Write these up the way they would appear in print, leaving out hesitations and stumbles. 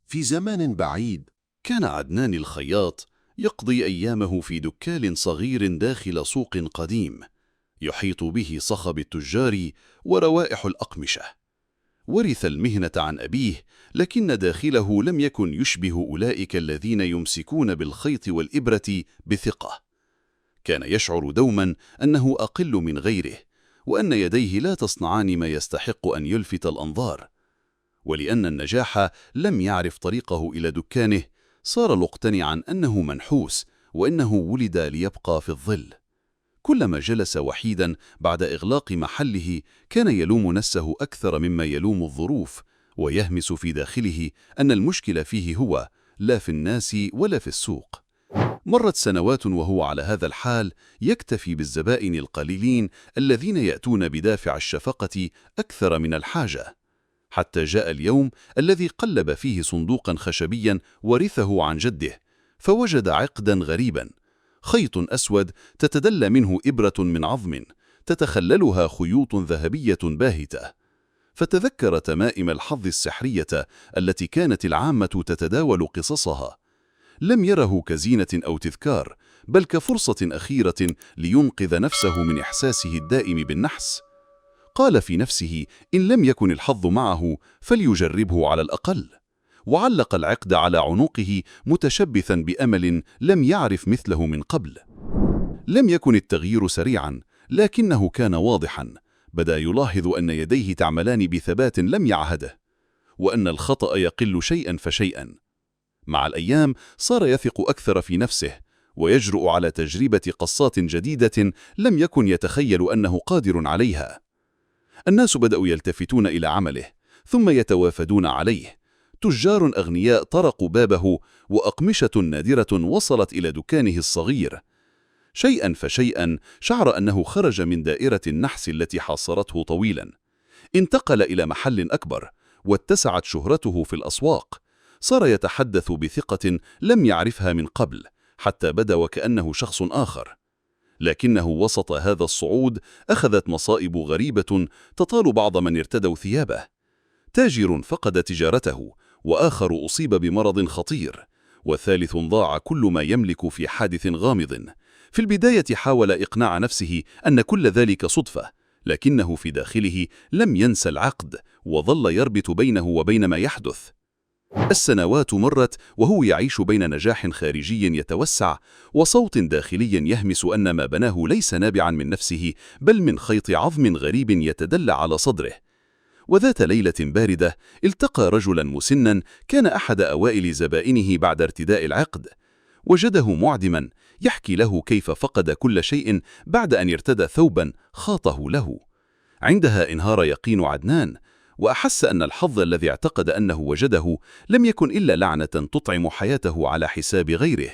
في زمان بعيد، كان عدنان الخياط يقضي أيامه في دكال صغير داخل سوق قديم، يحيط به صخب التجار وروائح الأقمشة. ورث المهنة عن أبيه، لكن داخله لم يكن يشبه أولئك الذين يمسكون بالخيط والإبرة بثقة. كان يشعر دوما أنه أقل من غيره، وأن يديه لا تصنعان ما يستحق أن يلفت الأنظار. ولأن النجاح لم يعرف طريقه إلى دكانه، صار مقتنعا أنه منحوس، وأنه ولد ليبقى في الظل. كلما جلس وحيدا بعد إغلاق محله، كان يلوم نفسه أكثر مما يلوم الظروف، ويهمس في داخله أن المشكلة فيه هو، لا في الناس ولا في السوق. مرت سنوات وهو على هذا الحال، يكتفي بالزبائن القليلين الذين يأتون بدافع الشفقة أكثر من الحاجة، حتى جاء اليوم الذي قلب فيه صندوقا خشبيا ورثه عن جده، فوجد عقدا غريبا، خيط أسود تتدلى منه إبرة من عظم، تتخللها خيوط ذهبية باهتة. فتذكر تمائم الحظ السحرية التي كانت العامة تتداول قصصها. لم يره كزينة أو تذكار، بل كفرصة أخيرة لينقذ نفسه من إحساسه الدائم بالنحس. قال في نفسه إن لم يكن الحظ معه فليجربه على الأقل، وعلق العقد على عنقه متشبثا بأمل لم يعرف مثله من قبل. لم يكن التغيير سريعا، لكنه كان واضحا. بدأ يلاحظ أن يديه تعملان بثبات لم يعهده، وأن الخطأ يقل شيئا فشيئا. مع الأيام صار يثق أكثر في نفسه، ويجرؤ على تجربة قصات جديدة لم يكن يتخيل أنه قادر عليها. الناس بدأوا يلتفتون إلى عمله، ثم يتوافدون عليه. تجار أغنياء طرقوا بابه، وأقمشة نادرة وصلت إلى دكانه الصغير. شيئا فشيئا شعر أنه خرج من دائرة النحس التي حاصرته طويلا. انتقل إلى محل أكبر، واتسعت شهرته في الأسواق. صار يتحدث بثقة لم يعرفها من قبل، حتى بدا وكأنه شخص آخر. لكنه وسط هذا الصعود أخذت مصائب غريبة تطال بعض من ارتدوا ثيابه. تاجر فقد تجارته، وآخر أصيب بمرض خطير، وثالث ضاع كل ما يملك في حادث غامض. في البداية حاول إقناع نفسه أن كل ذلك صدفة، لكنه في داخله لم ينسى العقد، وظل يربط بينه وبين ما يحدث. السنوات مرت وهو يعيش بين نجاح خارجي يتوسع، وصوت داخلي يهمس أن ما بناه ليس نابعا من نفسه، بل من خيط عظم غريب يتدلى على صدره. وذات ليلة باردة التقى رجلا مسنا، كان أحد أوائل زبائنه بعد ارتداء العقد. وجده معدما، يحكي له كيف فقد كل شيء بعد أن ارتدى ثوبا خاطه له. عندها انهار يقين عدنان، وأحس أن الحظ الذي اعتقد أنه وجده لم يكن إلا لعنة تطعم حياته على حساب غيره.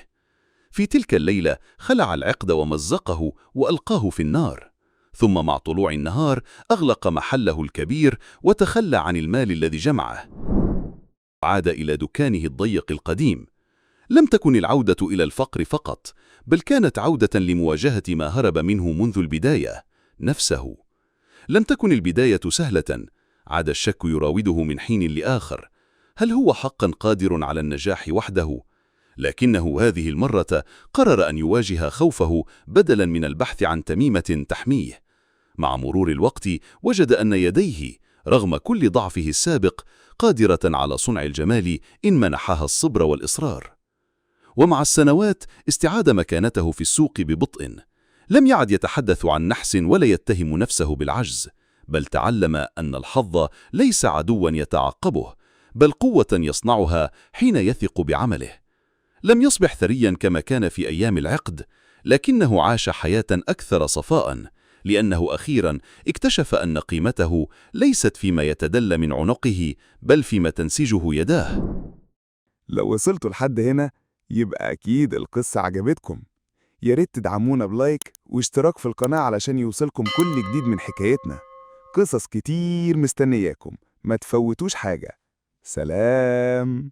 في تلك الليلة خلع العقد ومزقه وألقاه في النار، ثم مع طلوع النهار أغلق محله الكبير وتخلى عن المال الذي جمعه. عاد إلى دكانه الضيق القديم. لم تكن العودة إلى الفقر فقط، بل كانت عودة لمواجهة ما هرب منه منذ البداية، نفسه. لم تكن البداية سهلة. عاد الشك يراوده من حين لآخر، هل هو حقا قادر على النجاح وحده؟ لكنه هذه المرة قرر أن يواجه خوفه بدلا من البحث عن تميمة تحميه. مع مرور الوقت وجد أن يديه، رغم كل ضعفه السابق، قادرة على صنع الجمال إن منحها الصبر والإصرار. ومع السنوات استعاد مكانته في السوق ببطء. لم يعد يتحدث عن نحس ولا يتهم نفسه بالعجز، بل تعلم أن الحظ ليس عدوا يتعقبه، بل قوة يصنعها حين يثق بعمله. لم يصبح ثريا كما كان في أيام العقد، لكنه عاش حياة أكثر صفاء، لأنه أخيرا اكتشف أن قيمته ليست فيما يتدلى من عنقه، بل فيما تنسجه يداه. لو وصلتوا لحد هنا يبقى أكيد القصة عجبتكم. يا ريت تدعمونا بلايك واشتراك في القناة علشان يوصلكم كل جديد من حكايتنا. قصص كتير مستنياكم، ما تفوتوش حاجة. سلام.